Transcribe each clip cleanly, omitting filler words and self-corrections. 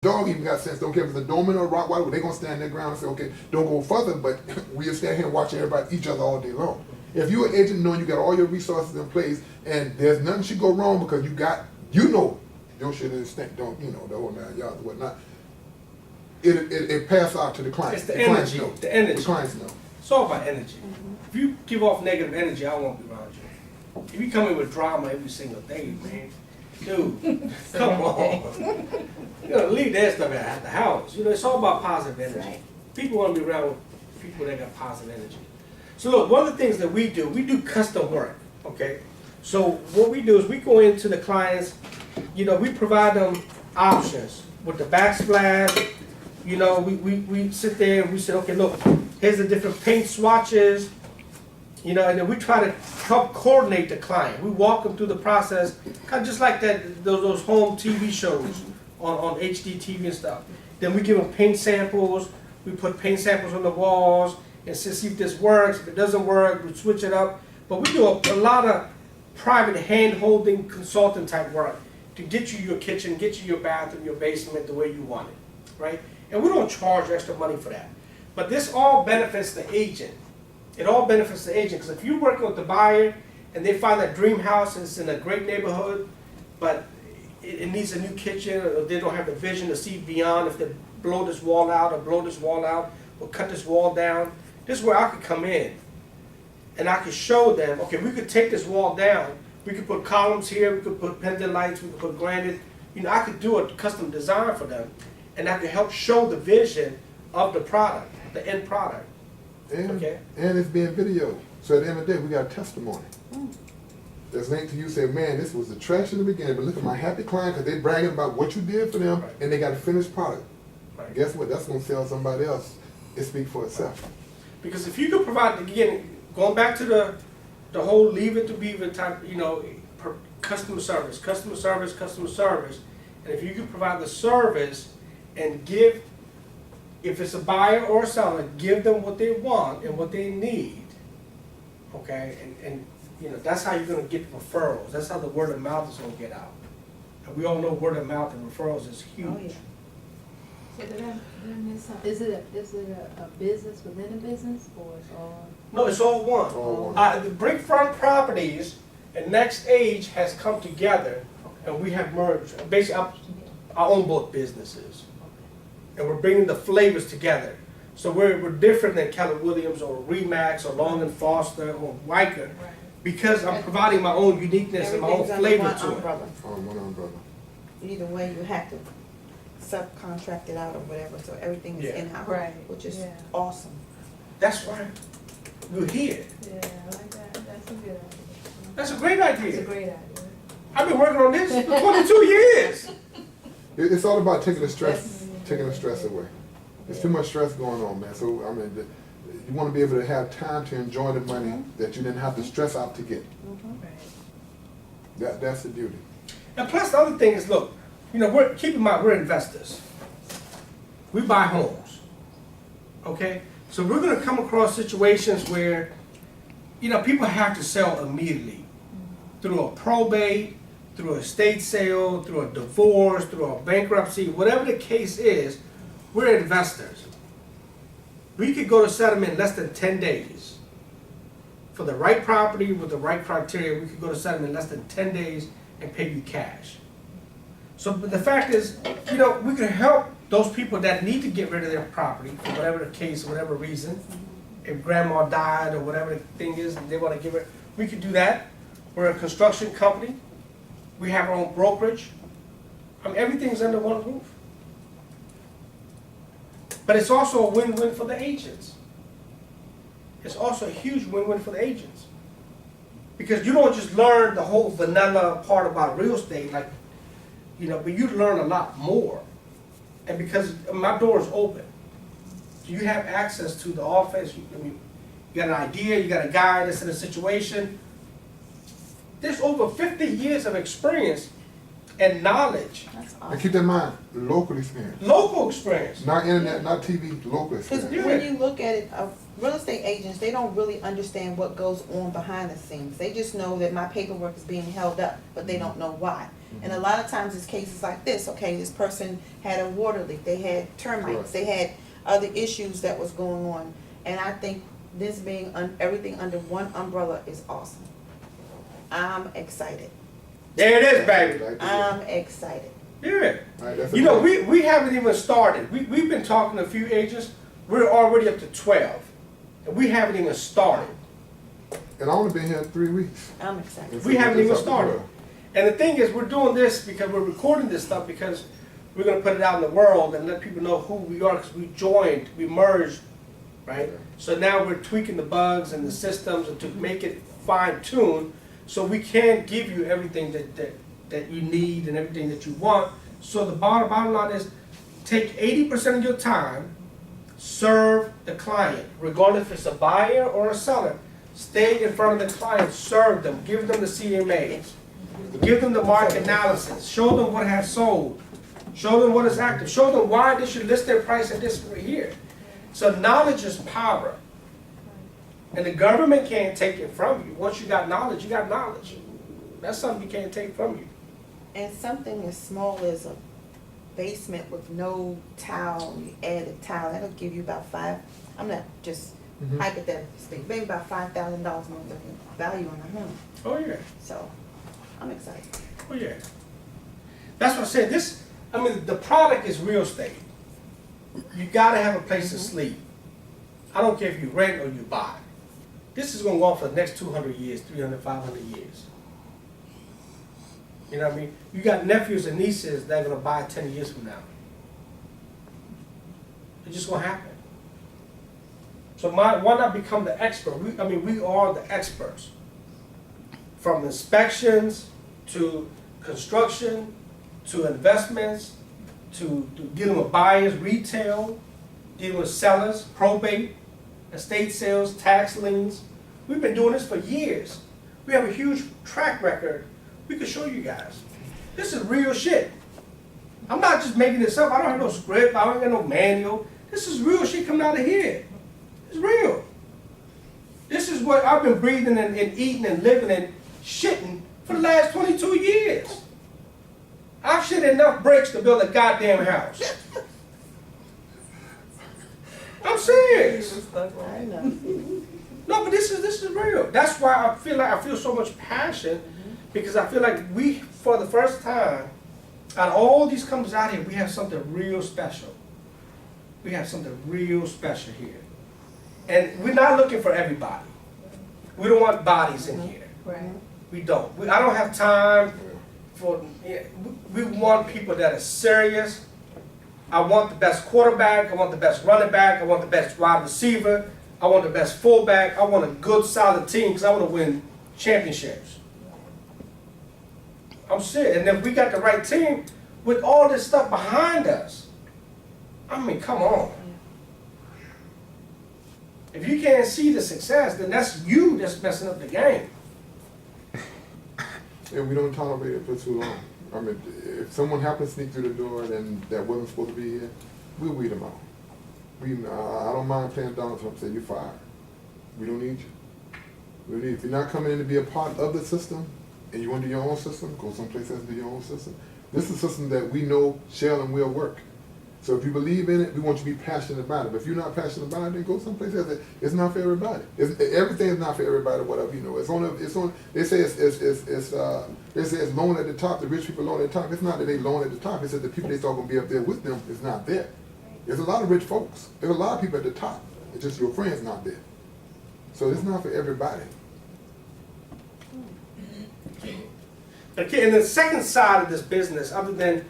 Dog even got sense. Don't care if it's a Doberman or a Rottweiler, they're gonna stand their ground and say, okay, don't go further, but we'll stand here and watch everybody each other all day long. If you're an agent knowing you got all your resources in place and there's nothing should go wrong because your shit is stink, don't, the whole 9 yards or whatnot, it pass out to the client. It's the energy. The energy. The clients know. It's all about energy. If you give off negative energy, I won't be around you. If you come in with drama every single day, man, dude, come on. Leave that stuff at the house. It's all about positive energy. Right. People want to be around with people that got positive energy. So look, one of the things that we do custom work, okay? So what we do is we go into the clients, we provide them options with the backsplash. We sit there and we say, okay, look, here's the different paint swatches, and then we try to help coordinate the client. We walk them through the process, kind of just like those home TV shows on HD TV and stuff. Then we give them paint samples. We put paint samples on the walls and see if this works. If it doesn't work, we switch it up. But we do a lot of private hand-holding consultant type work to get you your kitchen, get you your bathroom, your basement the way you want it, right? And we don't charge extra money for that. But this all benefits the agent. It all benefits the agent, because if you're working with the buyer and they find that dream house and it's in a great neighborhood, but it needs a new kitchen, or they don't have the vision to see beyond, if they blow this wall out or cut this wall down, this is where I could come in and I could show them, okay, we could take this wall down, we could put columns here, we could put pendant lights, we could put granite, I could do a custom design for them, and I could help show the vision of the product, the end product. And it's being videoed. So at the end of the day, we got a testimony. That's linked to you say, man, this was the trash in the beginning, but look at my happy client, because they're bragging about what you did for them, Right. and they got a finished product. Right. Guess what? That's going to sell somebody else. It speaks for itself. Because if you could provide, again, going back to the whole leave it to beaver type, customer service, and if you could provide the service and give, if it's a buyer or a seller, give them what they want and what they need, okay, and that's how you're going to get referrals. That's how the word of mouth is going to get out. And we all know word of mouth and referrals is huge. Oh, yeah. So did I miss something? Is it a business within a business, or it's all? No, it's all one. All one. The Brickfront Properties and Next Age has come together, and we have merged. Basically, I own both businesses, and we're bringing the flavors together. So we're different than Keller Williams or Remax or Long and Foster or Weicker, Right. because I'm providing my own uniqueness and my own Everything's flavor under to one it. umbrella. On one umbrella. Either way, you have to subcontract it out or whatever, so everything is Yeah. in-house, Right. which is Yeah. awesome. That's why we're here. Yeah, I like that. That's a good idea. That's a great That's a idea. great idea. I've been working on this for 22 years. It's all about taking the stress away. There's too much stress going on, man. So, you want to be able to have time to enjoy the money that you didn't have to stress out to get. Right. That's the beauty. And plus the other thing is, look, keep in mind, we're investors. We buy homes, okay? So we're gonna come across situations where, people have to sell immediately. Through a probate, through a estate sale, through a divorce, through a bankruptcy, whatever the case is, we're investors. We could go to settlement in less than 10 days. For the right property with the right criteria, we could go to settlement in less than 10 days and pay you cash. So but the fact is, we can help those people that need to get rid of their property for whatever the case, whatever reason. If grandma died or whatever the thing is, and they want to give it, we could do that. We're a construction company. We have our own brokerage. Everything's under one roof. But it's also a win-win for the agents. It's also a huge win-win for the agents. Because you don't just learn the whole vanilla part about real estate, but you learn a lot more. And because my door is open, you have access to the office. You got an idea, you got a guy that's in a situation. There's over 50 years of experience and knowledge. That's And awesome. keep that in mind, local experience. Local experience. Not internet, not TV, local Because experience. when you look at it, real estate agents, they don't really understand what goes on behind the scenes. They just know that my paperwork is being held up, but they don't know why. And a lot of times it's cases like this, okay, this person had a water leak, they had termites, Correct. they had other issues that was going on. And I think this being everything under one umbrella is awesome. I'm excited. There it is, baby. I'm excited. Yeah. All right, that's You know, enough. we haven't even started. We've been talking to a few agents. We're already up to 12. And we haven't even started. And I only been here 3 weeks. I'm excited. And We so haven't it's even up to started. 12. And the thing is, we're doing this because we're recording this stuff because we're going to put it out in the world and let people know who we are because we joined, we merged, right? Yeah. So now we're tweaking the bugs and the systems and to make it fine-tuned so we can give you everything that you need and everything that you want. So the bottom line is take 80% of your time, serve the client, regardless if it's a buyer or a seller. Stay in front of the client, serve them, give them the CMAs, give them the market analysis, show them what has sold, show them what is active, show them why they should list their price at this right here. So knowledge is power. And the government can't take it from you. Once you got knowledge, you got knowledge. That's something you can't take from you. And something as small as a basement with no tile, you add a tile, that'll give you about I'm not just hypothetically speaking, maybe about $5,000 more value on the home. Oh yeah, So, I'm excited. oh yeah. That's what I said. The product is real estate. You gotta have a place to sleep. I don't care if you rent or you buy. This is gonna go on for the next 200 years, 300, 500 years. You know what I mean? You got nephews and nieces that are gonna buy 10 years from now. It's just gonna happen. So why not become the expert? We are the experts. From inspections to construction to investments to dealing with buyers, retail, dealing with sellers, probate, estate sales, tax liens. We've been doing this for years. We have a huge track record. We can show you guys. This is real shit. I'm not just making this up. I don't have no script. I don't have no manual. This is real shit coming out of here. It's real. This is what I've been breathing and eating and living and shitting for the last 22 years. I've shit enough bricks to build a goddamn house. I'm serious. I know. No, but this is real. That's why I feel so much passion because I feel like we, for the first time, out of all these companies out here, we have something real special. We have something real special here. And we're not looking for everybody. We don't want bodies in here. Right. We don't. I don't have time for, we want people that are serious. I want the best quarterback. I want the best running back. I want the best wide receiver. I want the best fullback. I want a good, solid team because I want to win championships. I'm serious. And if we got the right team with all this stuff behind us, I mean, come on. If you can't see the success, then that's you that's messing up the game. And we don't tolerate it for too long. I mean, if someone happens to sneak through the door and that wasn't supposed to be here, we'll weed them out. I don't mind playing Donald Trump and say, you're fired. We don't need you. If you're not coming in to be a part of the system and you want to do your own system, go someplace else and do your own system. This is a system that we know shall and will work. So if you believe in it, we want you to be passionate about it. But if you're not passionate about it, then go someplace else. It's not for everybody. Everything is not for everybody. Whatever It's on. They say it's loan at the top. The rich people loan at the top. It's not that they loan at the top. It's that the people they thought gonna be up there with them is not there. There's a lot of rich folks. There's a lot of people at the top. It's just your friends not there. So it's not for everybody. Okay, and the second side of this business, other than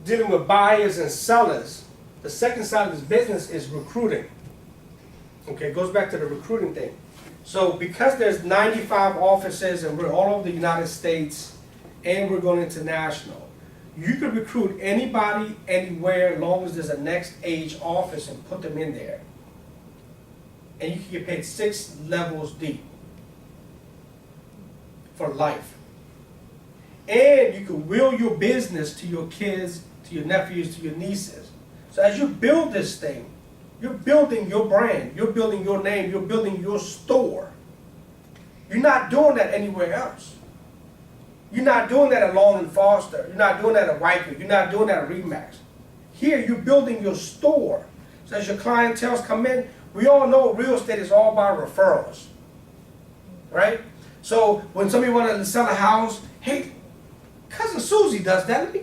dealing with buyers and sellers, the second side of this business is recruiting. Okay, it goes back to the recruiting thing. So because there's 95 offices and we're all over the United States and we're going international, you can recruit anybody, anywhere, as long as there's a next age office and put them in there. And you can get paid 6 levels deep for life. And you can will your business to your kids, to your nephews, to your nieces. So as you build this thing, you're building your brand, you're building your name, you're building your store. You're not doing that anywhere else. You're not doing that at Long and Foster. You're not doing that at Wyker. You're not doing that at Remax. Here, you're building your store. So as your clientele come in, we all know real estate is all about referrals, right? So when somebody wants to sell a house, hey, Cousin Susie does that. Let me,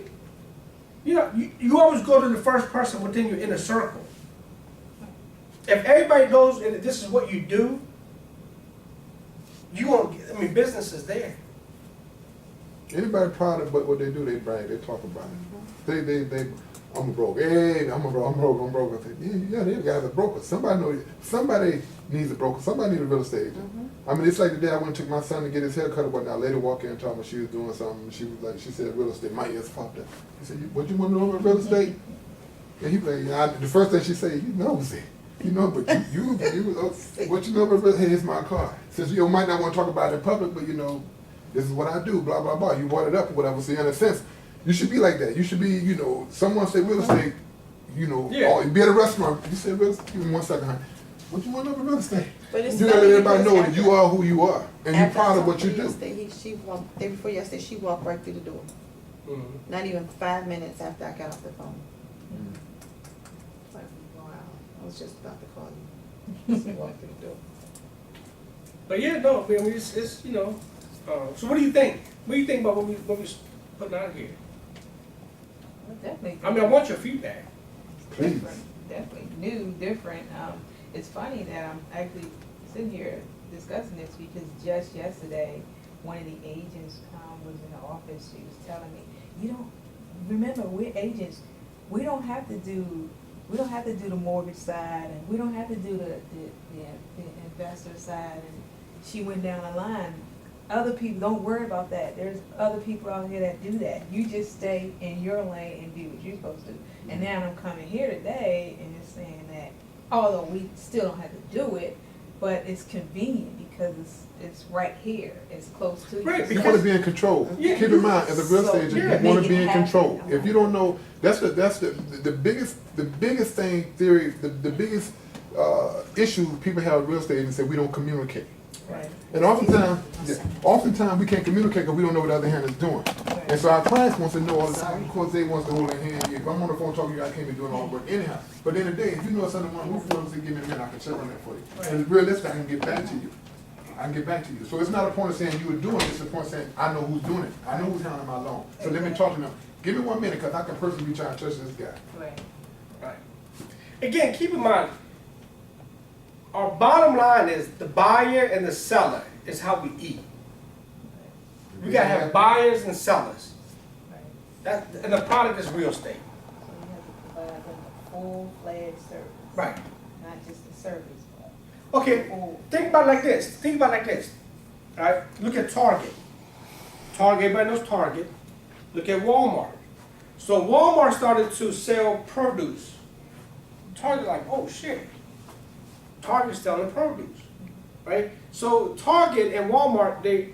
you know, you always go to the first person within your inner circle. If everybody knows that this is what you do, you won't. I mean, business is there. Anybody proud of what they do, they brag, they talk about it. They, I'm a broker. Hey, I'm a broker. I say, yeah, them guys are brokers. Somebody needs a broker. Somebody needs a real estate agent. I mean, it's like the day I went and took my son to get his hair cut. Now, a lady walked in and told me she was doing something. And she was like, she said, real estate. My ears popped up. He said, what you want to know about real estate? And he was like, the first thing she said, you nosy. You know, but you what you know about real estate? Hey, it's my car. Since you might not want to talk about it in public, but you know, this is what I do, blah, blah, blah. You brought it up or whatever. So in a sense, you should be like that. You should be, you know, someone say real estate, you know, or be at a restaurant. You say real estate, give me 1 second, honey. What you want to know about real estate? But it's You gotta let everybody know because that you are who you are. And you're proud of what you do. She walked, day before yesterday, she walked right through the door. Mm-hmm. Not even 5 minutes after I got off the phone. Like, wow, I was just about to call you. She walked through the door. But yeah, no, I mean, it's you know. So what do you think? What do you think about what we putting out here? Well, definitely. I mean, I want your feedback. Please. Definitely new, different. It's funny that I'm actually sitting here discussing this because just yesterday, one of the agents was in the office. She was telling me, you don't remember we're agents. We don't have to do the mortgage side, and we don't have to do the investor side. And she went down the line. Other people, don't worry about that. There's other people out here that do that. You just stay in your lane and do what you're supposed to. And now I'm coming here today and it's saying that, although we still don't have to do it, but it's convenient because it's right here. It's close to you. Right, You want to be in control. Yeah. Keep in mind, as a real estate agent, you want to be in control. Make it If you don't know, that's the biggest thing theory, the biggest issue people have with real estate agents say we don't communicate. Right. And oftentimes we can't communicate because we don't know what the other hand is doing. Right. And so our clients want to know all the time. Of course, they want to hold their hand. If I'm on the phone talking to you, I can't be doing all the work anyhow. But in the day, if you know something one roof numbers, give me a minute, I can check on that for you. Right. And realistic, I can get back to you. I can get back to you. So it's not a point of saying you were doing it. It's a point of saying I know who's doing it. I know who's handling my loan. So let me talk to them. Give me 1 minute because I can personally be trying to touch this guy. Right. Right. Again, keep in mind, our bottom line is the buyer and the seller is how we eat. We gotta have buyers and sellers. Right. And the product is real estate. So you have to provide them a full-fledged service. Right. Not just the service, but Okay, think about it like this. All right, look at Target. Everybody knows Target. Look at Walmart. So Walmart started to sell produce. Target like, oh shit. Target's selling produce, right? So Target and Walmart, they're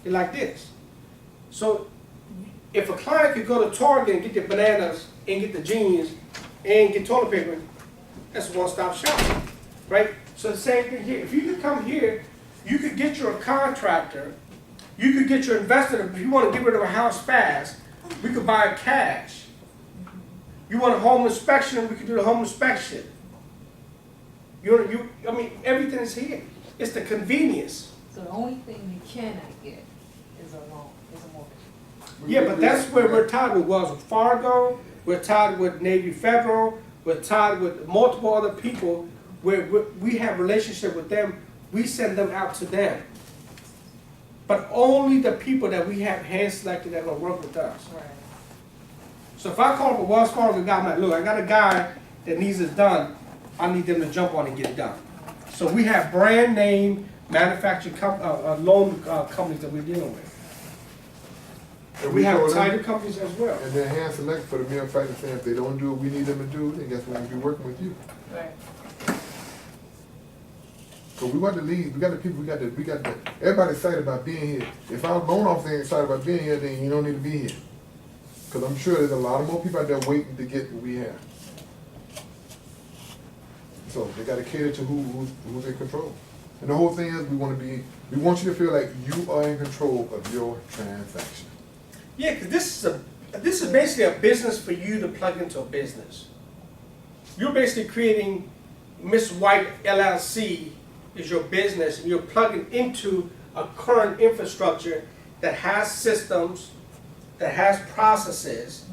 like this. So if a client could go to Target and get the bananas and get the jeans and get toilet paper, that's a one-stop shop, right? So the same thing here. If you could come here, you could get your contractor, you could get your investor. If you want to get rid of a house fast, we could buy it cash. You want a home inspection, we could do the home inspection. I mean, everything is here. It's the convenience. so the only thing you cannot get is a loan, is a mortgage. Yeah, but that's where we're tied with Wells Fargo, we're tied with Navy Federal, we're tied with multiple other people where we have relationship with them, we send them out to them. But only the people that we have hand selected that will work with us. Right. So if I call up a Wells Fargo guy, I'm like, look, I got a guy that needs this done, I need them to jump on and get it done. So we have brand name manufacturing loan companies that we're dealing with. And We have told them- title companies as well. And then hand select for the mere fact of saying if they don't do what we need them to do, then guess what, we'll be working with you. Right. So we want to lead, we got the people, we got the, everybody's excited about being here. If our loan officer ain't excited about being here, then you don't need to be here. Because I'm sure there's a lot of more people out there waiting to get what we have. So they got to cater to who's in control. And the whole thing is, we want you to feel like you are in control of your transaction. Yeah, because this is basically a business for you to plug into a business. You're basically creating Miss White LLC is your business, and you're plugging into a current infrastructure that has systems, that has processes,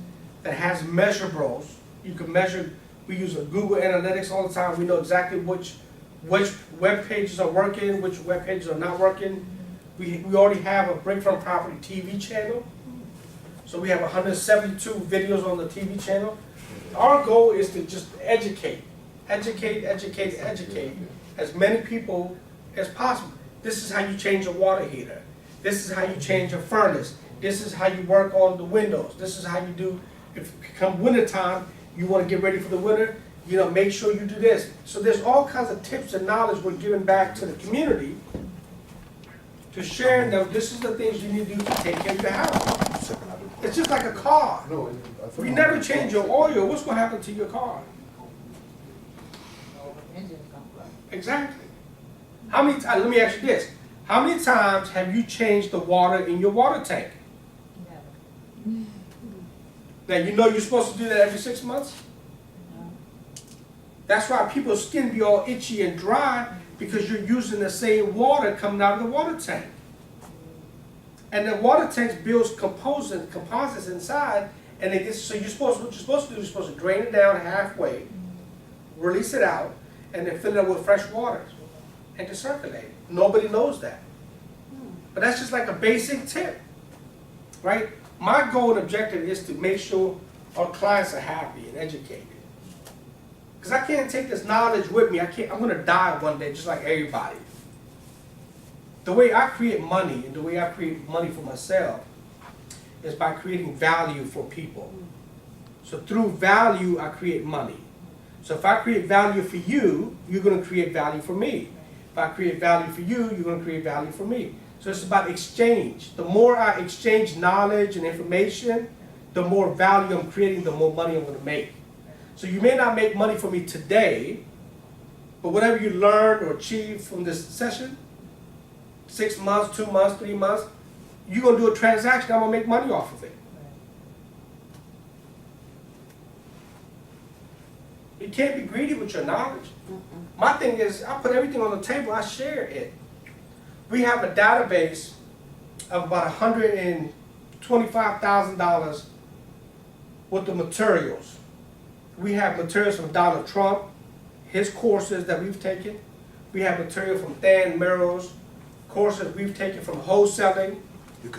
that has measurables. You can measure. We use Google Analytics all the time. We know exactly which web pages are working, which web pages are not working. We already have a Brickfront Property TV channel. So we have 172 videos on the TV channel. Our goal is to just educate as many people as possible. This is how you change a water heater. This is how you change a furnace. This is how you work on the windows. This is how you do, if come winter time, you want to get ready for the winter, you know, make sure you do this. So there's all kinds of tips and knowledge we're giving back to the community to share them. This is the things you need to do to take care of your house. It's just like a car. No, If you never change your oil, what's going to happen to your car? Exactly. How many times, let me ask you this. How many times have you changed the water in your water tank? Now, you know you're supposed to do that every 6 months? That's why people's skin be all itchy and dry, because you're using the same water coming out of the water tank. And the water tanks builds composites inside, and it gets, so what you're supposed to do is supposed to drain it down halfway, release it out, and then fill it up with fresh water and to circulate. Nobody knows that. But that's just like a basic tip, right? My goal and objective is to make sure our clients are happy and educated. Because I can't take this knowledge with me. I'm going to die one day just like everybody. The way I create money and the way I create money for myself is by creating value for people. So through value, I create money. So if I create value for you, you're going to create value for me. If I create value for you, you're going to create value for me. So it's about exchange. The more I exchange knowledge and information, the more value I'm creating, the more money I'm going to make. So you may not make money for me today, but whatever you learned or achieved from this session, 6 months, 2 months, 3 months, you're going to do a transaction, I'm going to make money off of it. You can't be greedy with your knowledge. My thing is, I put everything on the table, I share it. We have a database of about $125,000 with the materials. We have materials from Donald Trump, his courses that we've taken. We have material from Dan Merrill's courses we've taken from wholesaling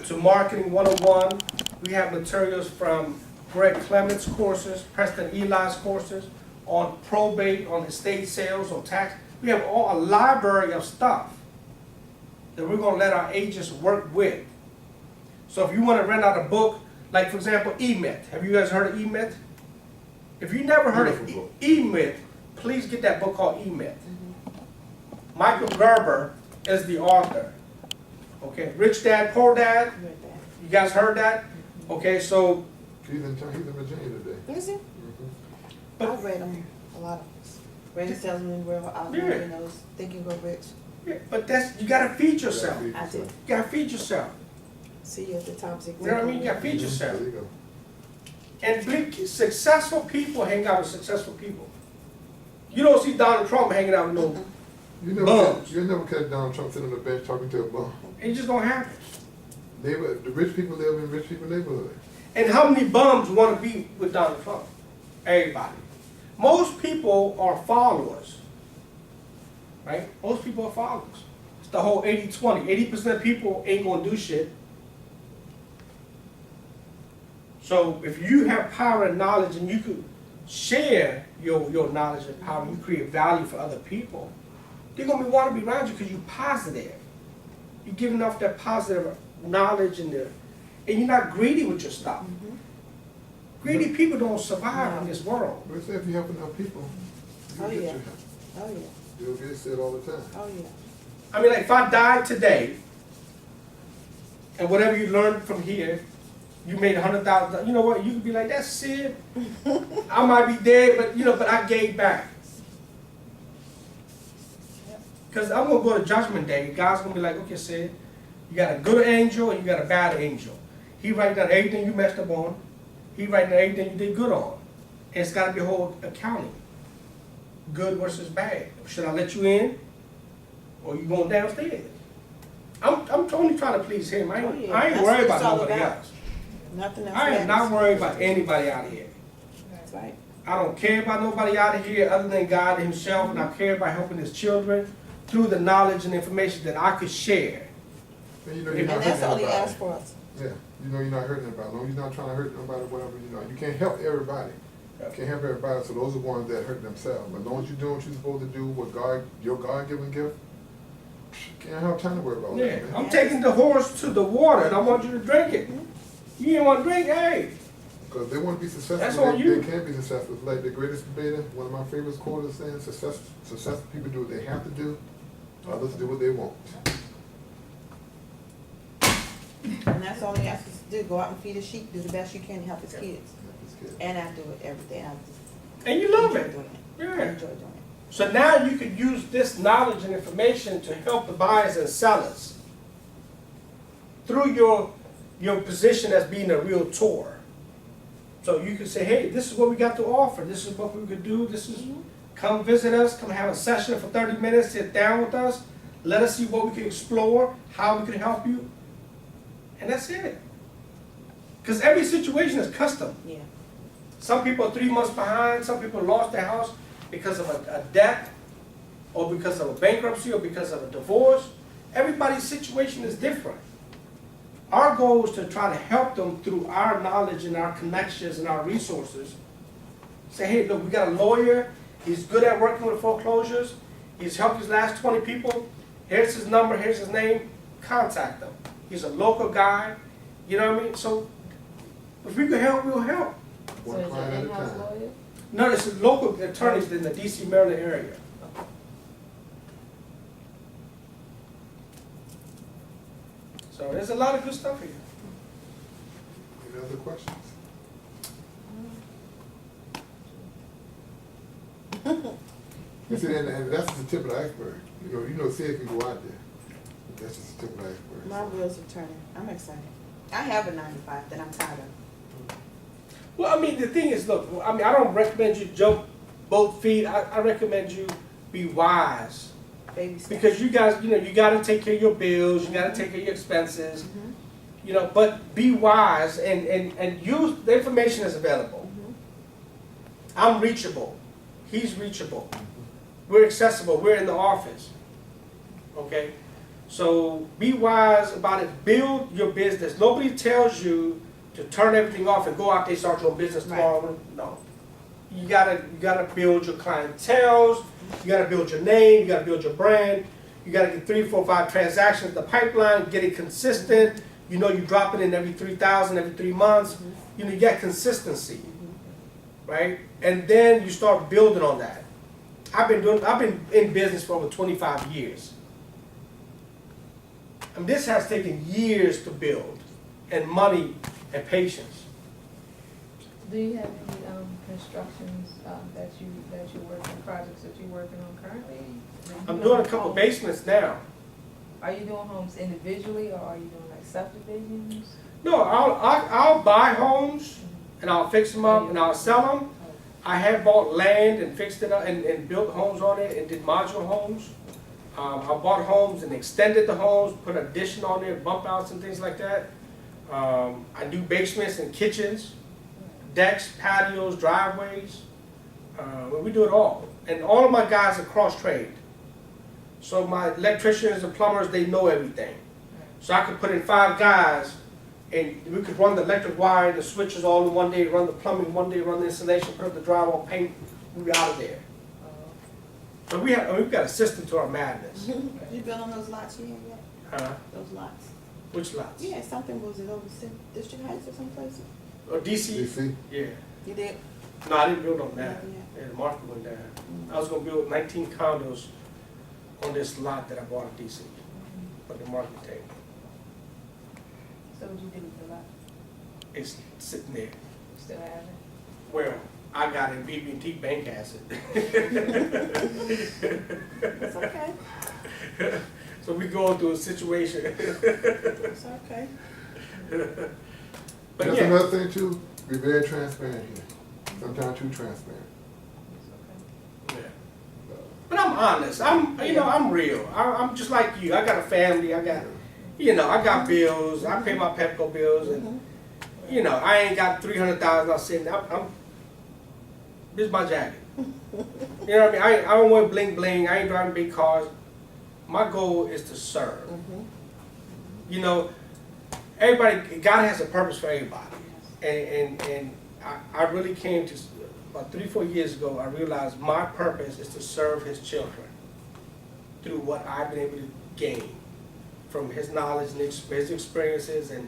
to marketing 101. We have materials from Greg Clement's courses, Preston Eli's courses, on probate, on estate sales, on tax. We have a library of stuff that we're going to let our agents work with. So if you want to rent out a book, like for example, E-Myth. Have you guys heard of E-Myth? If you never heard of E-Myth, please get that book called E-Myth. Michael Gerber is the author. Okay, Rich Dad, Poor Dad. You guys heard that? Okay, so. He's in Virginia today. Is it? But, I've read them, a lot of them. Randy Salesman, Real Out, Yeah. you know, Think and Go Rich. yeah, but that's, you gotta feed yourself. You I did. gotta feed yourself. See you at the top. You know what I mean? You gotta feed yourself. There you go. And believe successful people hang out with successful people. You don't see Donald Trump hanging out with no, Bums. You never catch Donald Trump sitting on the bench talking to a bum. it just don't happen. The rich people live in rich people neighborhoods. And how many bums want to be with Donald Trump? Everybody. Most people are followers, right? Most people are followers. It's the whole 80-20. 80% of people ain't gonna do shit. So if you have power and knowledge and you could share your knowledge and power, and you create value for other people, they're gonna want to be around you because you're positive. You're giving off that positive knowledge and you're not greedy with your stuff. Greedy people don't survive in this world. But say if you help enough people, you Oh, get yeah. your help. Oh, yeah. You'll get said all the time. Oh, yeah. I mean, like if I died today, and whatever you learned from here, you made $100,000. You know what? You could be like, that's Sid. I might be dead, but but I gave back. Because I'm gonna go to Judgment Day. God's gonna be like, okay, Sid, you got a good angel and you got a bad angel. He write down everything you messed up on. He write down everything you did good on. And it's gotta be a whole accounting. Good versus bad. Should I let you in? Or you going downstairs? I'm only trying to please him. I Oh, ain't, yeah. I ain't That's worried what about it's all nobody about. else. Nothing else I am not matters. worried about anybody out of here. That's right. I don't care about nobody out of here other than God himself, and I care about helping his children through the knowledge and information that I could share. And you know you're And not that's hurting all he anybody. asked for us. Yeah, you know you're not hurting anybody. As long as you're not trying to hurt nobody, whatever, you know, you can't help everybody. You can't help everybody, so those are ones that hurt themselves. But as long as you're doing what you're supposed to do, what God, your God-given gift, you can't have time to worry about Yeah, that, man. I'm taking the horse to the water, and I want you to drink it. You didn't want to drink, hey. Because they want to be That's successful, on they you. can be successful. It's like the greatest debater, one of my favorite quotes saying, successful people do what they have to do, others do what they want. And that's all he asked us to do, go out and feed his sheep, do the best you can to help his Yeah. kids. That's good. And I do it every day. I And you love enjoy it. doing it. I Yeah. enjoy doing it. So now you could use this knowledge and information to help the buyers and sellers through your position as being a realtor. So you could say, hey, this is what we got to offer. This is what we could do. This is, come visit us, come have a session for 30 minutes, sit down with us. Let us see what we can explore, how we can help you. And that's it. Because every situation is custom. Yeah. Some people are 3 months behind, some people lost their house because of a debt, or because of a bankruptcy, or because of a divorce. Everybody's situation is different. Our goal is to try to help them through our knowledge and our connections and our resources. Say, hey, look, we got a lawyer, he's good at working with foreclosures, he's helped his last 20 people, here's his number, here's his name, contact him. He's a local guy, you know what I mean? So, if we can help, we'll help. So One is client it at a in-house time. lawyer? No, it's local attorneys in the DC, Maryland area. So there's a lot of good stuff here. Any other questions? You see, and that's just the tip of the iceberg. You know, say if you go out there. That's just the tip of the iceberg. My wheels are turning. I'm excited. I have a 9-to-5 that I'm tired of. Well, I mean, the thing is, look, I mean, I don't recommend you jump both feet. I recommend you be wise. Baby steps. Because you guys, you know, you gotta take care of your bills, you gotta take care of your expenses, Mhm. you know, but be wise and use, the information is available. Mhm. I'm reachable. He's reachable. We're accessible. We're in the office. Okay? So be wise about it. Build your business. Nobody tells you to turn everything off and go out there and start your business Right. tomorrow. No. You gotta build your clientele. You gotta build your name. You gotta build your brand. You gotta get 3, 4, 5 transactions in the pipeline. Get it consistent. You know you drop it in every 3,000 every 3 months. You know you got consistency, right? And then you start building on that. I've been in business for over 25 years. And this has taken years to build, and money and patience. Do you have any constructions that you working, projects that you're working on currently? I'm doing a couple basements now. Are you doing homes individually, or are you doing like subdivisions? No, I'll buy homes and I'll fix them up and I'll sell them. I have bought land and fixed it up and built homes on it and did modular homes. I bought homes and extended the homes, put addition on there, bump outs and things like that. I do basements and kitchens, decks, patios, driveways. We do it all. And all of my guys are cross-trained. So my electricians and plumbers, they know everything. So I could put in 5 guys and we could run the electric wire and the switches all in one day, run the plumbing one day, run the installation, put up the drywall, paint, we'll be out of there. So we've got a system to our madness. You built on those lots you had yet? Those lots? Which lots? Yeah, something was it over District Heights or someplace? Or DC? DC? Yeah. You did? No, I didn't build on that. Not yet. Yeah, the market went down. I was gonna build 19 condos on this lot that I bought in DC, but the market tanked. So what you do with the lot? It's sitting there. Still have it? Well, I got it, BB&T Bank has it. It's okay, So we going through a situation. it's okay. But That's yeah, another thing too, be very transparent here, sometimes too transparent. yeah. But I'm honest. I'm real. I'm just like you. I got a family. I got bills. I pay my Pepco bills, and I ain't got $300,000 sitting. This is my jacket. You know what I mean? I don't want bling bling. I ain't driving big cars. My goal is to serve. Everybody. God has a purpose for everybody, and I really came to. About 3-4 years ago, I realized my purpose is to serve His children through what I've been able to gain from His knowledge and His experiences, and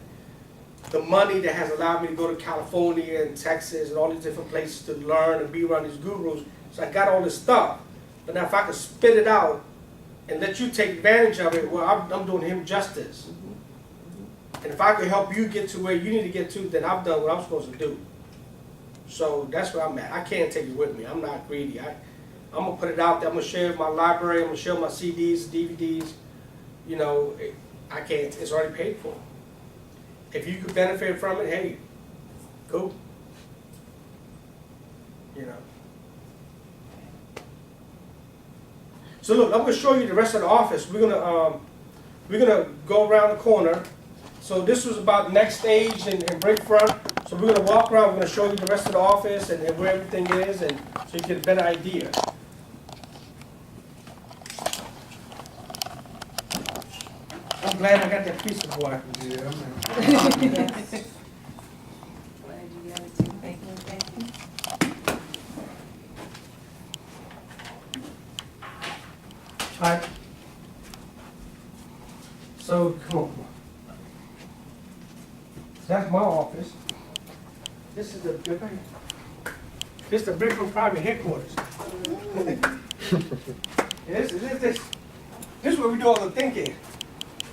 the money that has allowed me to go to California and Texas and all these different places to learn and be around these gurus. So I got all this stuff, but now if I could spit it out and let you take advantage of it, well, I'm doing Him justice. And if I could help you get to where you need to get to, then I've done what I'm supposed to do. So that's where I'm at. I can't take it with me. I'm not greedy. I'm going to put it out there. I'm going to share my library. I'm going to share my CDs, DVDs. I can't. It's already paid for. If you could benefit from it, hey, cool. So look, I'm going to show you the rest of the office. We're gonna go around the corner. So this was about next stage in Brickfront. So we're going to walk around, we're going to show you the rest of the office and where everything is, and so you get a better idea. I'm glad I got that piece of boy. Yeah, man. Glad you got it too. Thank you, thank you. All right. So, come on. That's my office. This is the Brickfront private headquarters. This is where we do all the thinking.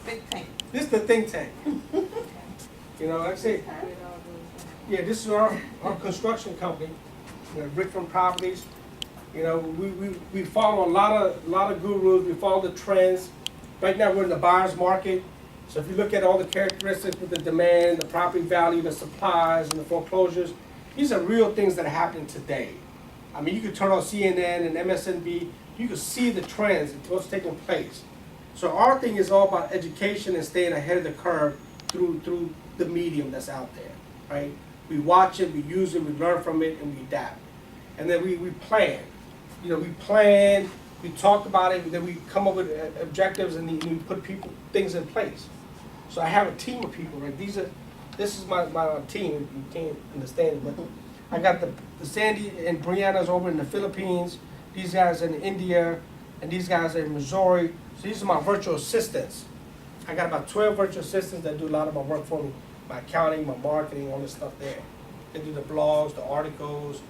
Big tank. This is the think tank. Like I say, yeah, this is our construction company, Brickfront Properties. We follow a lot of gurus. We follow the trends. Right now we're in the buyer's market. So if you look at all the characteristics with the demand, the property value, the supplies, and the foreclosures, these are real things that are happening today. I mean, you could turn on CNN and MSNBC, you can see the trends and what's taking place. So our thing is all about education and staying ahead of the curve through the medium that's out there, right? We watch it, we use it, we learn from it, and we adapt. And then we plan. We plan, we talk about it, and then we come up with objectives, and we put things in place. So I have a team of people, right? This is my team, you can't understand it, but I got the Sandy and Brianna's over in the Philippines, these guys in India, and these guys are in Missouri. So these are my virtual assistants. I got about 12 virtual assistants that do a lot of my work for me, my accounting, my marketing, all this stuff there. They do the blogs, the articles,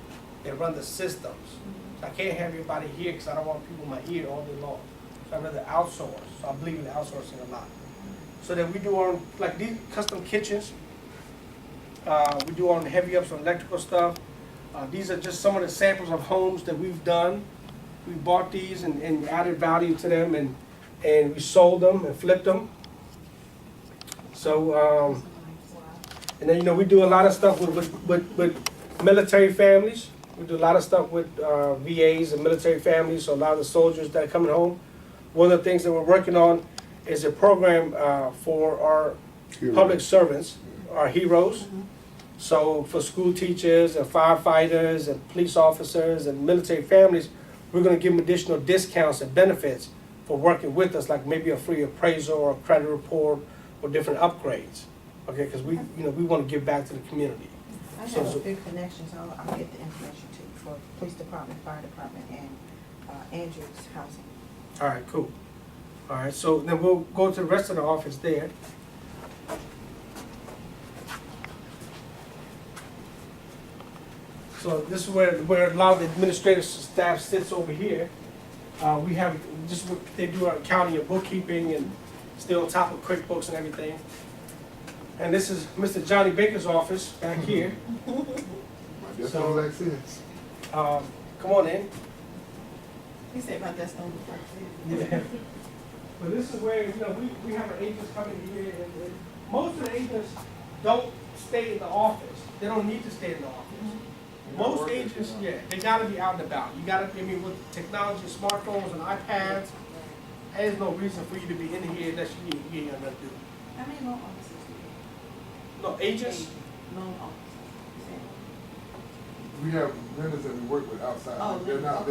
they run the systems. So I can't have everybody here because I don't want people in my ear all day long. So I'd rather outsource. So I believe in outsourcing a lot. So then we do our, like these custom kitchens. We do our heavy ups on electrical stuff. These are just some of the samples of homes that we've done. We bought these and added value to them, and we sold them and flipped them. So, and then we do a lot of stuff with military families. We do a lot of stuff with VAs and military families, so a lot of the soldiers that are coming home. One of the things that we're working on is a program for our public servants, our heroes. So for school teachers and firefighters and police officers and military families, we're going to give them additional discounts and benefits for working with us, like maybe a free appraisal or a credit report or different upgrades. Okay, because we want to give back to the community. I have a few connections. I'll get the information to you for police department, fire department, and Andrew's housing. All right, cool. All right, so then we'll go to the rest of the office there. So this is where a lot of the administrative staff sits over here. We have just they do our accounting and bookkeeping and stay on top of QuickBooks and everything. And this is Mr. Johnny Baker's office back here. Just don't like this. Come on in. He said about that's the only part. Yeah. But this is where, we have our agents coming here, and most of the agents don't stay in the office. They don't need to stay in the office. Most agents, they gotta be out and about. You gotta, with technology, smartphones and iPads, there's no reason for you to be in here unless you ain't got nothing to do. How many loan officers do you No, agents, have? Loan officers. We have vendors that we work with outside. Oh, They're not